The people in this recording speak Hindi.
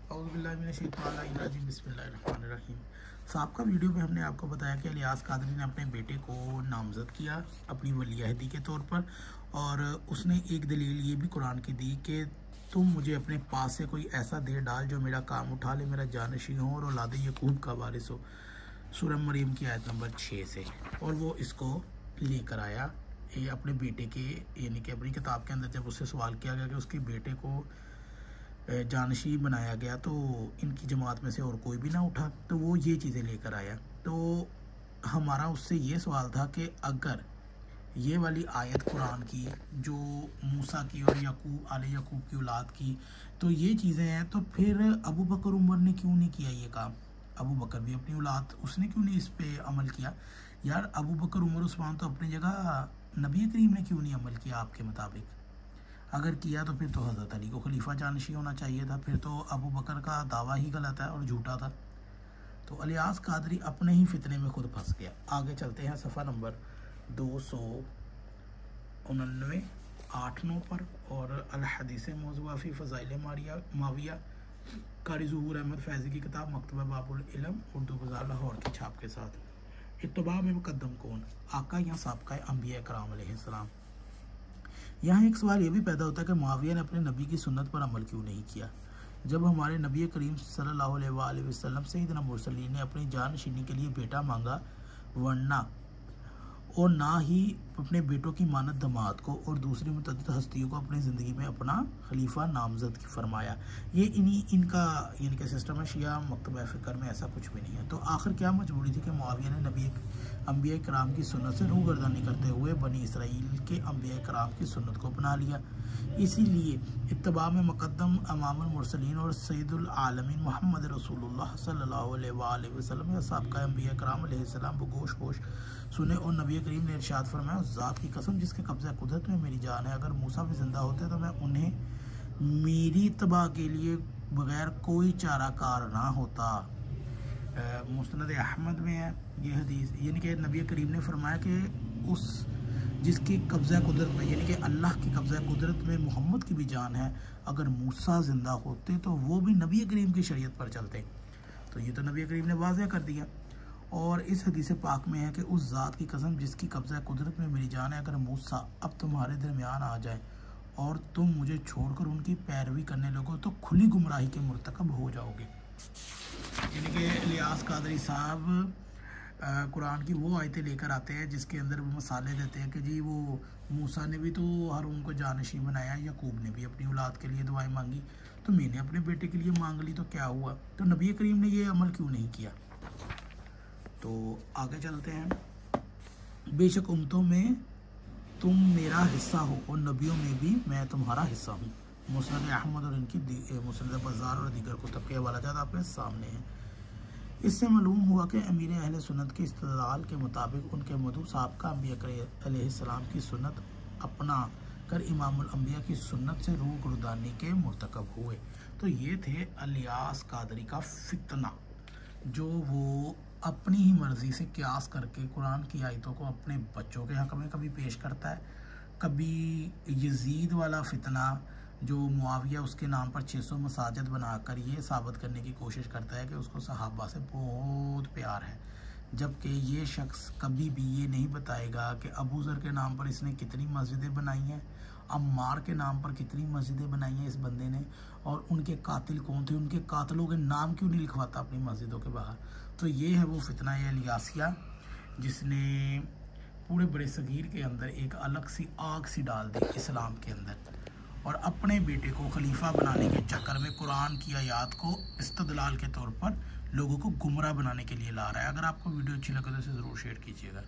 बिस्मिल्लाहिर्रहमानिर्रहीम। साबका वीडियो में हमने आपको बताया कि इलियास कादरी ने अपने बेटे को नामज़द किया अपनी वलीअहदी के तौर पर, और उसने एक दलील ये भी कुरान की दी कि तुम मुझे अपने पास से कोई ऐसा दे डाल जो मेरा काम उठा ले, मेरा जानशीन हो और औलाद यकूब का वारिस हो। सूरह मरियम की आयत नंबर 6 से। और वो इसको लेकर आया ये अपने बेटे के, यानी कि अपनी किताब के अंदर जब उससे सवाल किया गया कि उसके बेटे को जानशी बनाया गया तो इनकी जमात में से और कोई भी ना उठा, तो वो ये चीज़ें लेकर आया। तो हमारा उससे ये सवाल था कि अगर ये वाली आयत कुरान की जो मूसा की और याकूब की औलाद की, तो ये चीज़ें हैं, तो फिर अबू बकर उमर ने क्यों नहीं किया ये काम? अबू बकर भी अपनी औलाद, उसने क्यों नहीं इस पे अमल किया? यार अबू बकर उमर उस्मान तो अपनी जगह, नबी करीम ने क्यों नहीं अमल किया आपके मुताबिक? अगर किया तो फिर तो हज़रत अली को खलीफा जानशी होना चाहिए था, फिर तो अबू बकर का दावा ही गलत है और झूठा था। तो इलियास कादरी अपने ही फितने में खुद फंस गया। आगे चलते हैं सफ़ा नंबर 299 8-9 पर, और अल हदीस मौज़ूआ फ़ी फ़ज़ाइल माविया कारी ज़हूर अहमद फैज़ी की किताब मकतबा बाबुल इल्म उर्दू बाज़ार लाहौर की छाप के साथ। इत्तबा में मुकद्दम कौन, आका या साबका अंबिया कराम अलैहिस्सलाम? यहाँ एक सवाल ये भी पैदा होता है कि मुआविया ने अपने नबी की सुन्नत पर अमल क्यों नहीं किया, जब हमारे नबी करीम सल्लल्लाहु अलैहि वसल्लम सैयदना मुरसलीन ने अपनी जानशीनी के लिए बेटा मांगा, वरना और ना ही अपने बेटों की मानत दमाद को और दूसरी मुतअद्दिद हस्तियों को अपनी ज़िंदगी में अपना खलीफा नामज़द फरमाया। ये इनका यानी कि सिस्टम है शिया मकतबा फ़िक्र में, ऐसा कुछ भी नहीं है। तो आखिर क्या मजबूरी थी कि मुआविया ने नबी अंबिया कराम की सुन्नत से रूगर्दानी करते हुए बनी इसराइल के अंबिया कराम की सुन्नत को अपना लिया? इसीलिए इत्तबा में मुकद्दम इमामुल मुरसलीन और सैयदुल आलमीन मोहम्मद रसूलुल्लाह सल्लल्लाहु अलैहि वसल्लम या साबका अंबिया कराम अलैहिस्सलाम बगोश होश सुने, और नबी करीम ने इरशाद फरमाया, उस ज़ात की कसम जिसके कब्ज़ा कुदरत में मेरी जान है, अगर मूसा भी ज़िंदा होते तो मैं उन्हें मेरी इत्तबा के लिए बग़ैर कोई चाराकार ना होता। मुस्नद अहमद में है ये हदीस, यानी कि नबी करीम ने फरमाया कि उस जिसकी कब्ज़ा कुदरत में, यानी कि अल्लाह की कब्ज़ा कुदरत में मोहम्मद की भी जान है, अगर मूसा ज़िंदा होते तो वो भी नबी करीम की शरीयत पर चलते। तो ये तो नबी करीम ने वाज़ह कर दिया। और इस हदीस पाक में है कि उस ज़ात की कसम जिसकी कब्ज़ा कुदरत में मेरी जान है, अगर मूसा अब तुम्हारे दरमियान आ जाए और तुम मुझे छोड़कर उनकी पैरवी करने लगो तो खुली गुमराही के मुर्तकब हो जाओगे। यानी कि इलियास कादरी साहब कुरान की वो आयतें लेकर आते हैं जिसके अंदर वो मसाले देते हैं कि जी वो मूसा ने भी तो हारून को जानशी बनाया, याकूब ने भी अपनी औलाद के लिए दुआएं मांगी, तो मैंने अपने बेटे के लिए मांग ली, तो क्या हुआ? तो नबी करीम ने ये अमल क्यों नहीं किया? तो आगे चलते हैं। बेशक उम्मतों में तुम मेरा हिस्सा हो और नबियों में भी मैं तुम्हारा हिस्सा हूँ। मुस्नद अहमद और इनकी मुस्नद बाज़ार और दीगर कुतुब के हवाला जात आपके सामने हैं। इससे मालूम हुआ कि अमीर अहले सुन्नत के इस्तिदलाल के मुताबिक उनके मधु साहब का अंबिया अलैहिस्सलाम की सुन्नत अपना कर इमामुल अंबिया की सुन्नत से रूह गुरदानी के मुर्तकब हुए। तो ये थे इलियास कादरी का फितना, जो वो अपनी ही मर्ज़ी से क्यास करके कुरान की आयतों को अपने बच्चों के हक़ में कभी पेश करता है, कभी यजीद वाला फितना जो मुआविया उसके नाम पर 600 मसाजिद बनाकर ये साबित करने की कोशिश करता है कि उसको सहाबा से बहुत प्यार है, जबकि ये शख्स कभी भी ये नहीं बताएगा कि अबू ज़र के नाम पर इसने कितनी मस्जिदें बनाई हैं, अम्मार के नाम पर कितनी मस्जिदें बनाई हैं इस बंदे ने, और उनके कातिल कौन थे, उनके कातिलों के नाम क्यों नहीं लिखवाता अपनी मस्जिदों के बाहर। तो ये है वो फितना इलियासिया जिसने पूरे बड़े सगीर के अंदर एक अलग सी आग सी डाल दी इस्लाम के अंदर, और अपने बेटे को खलीफा बनाने के चक्कर में कुरान की आयत को इस्तदलाल के तौर पर लोगों को गुमराह बनाने के लिए ला रहा है। अगर आपको वीडियो अच्छी लगे तो इसे ज़रूर शेयर कीजिएगा।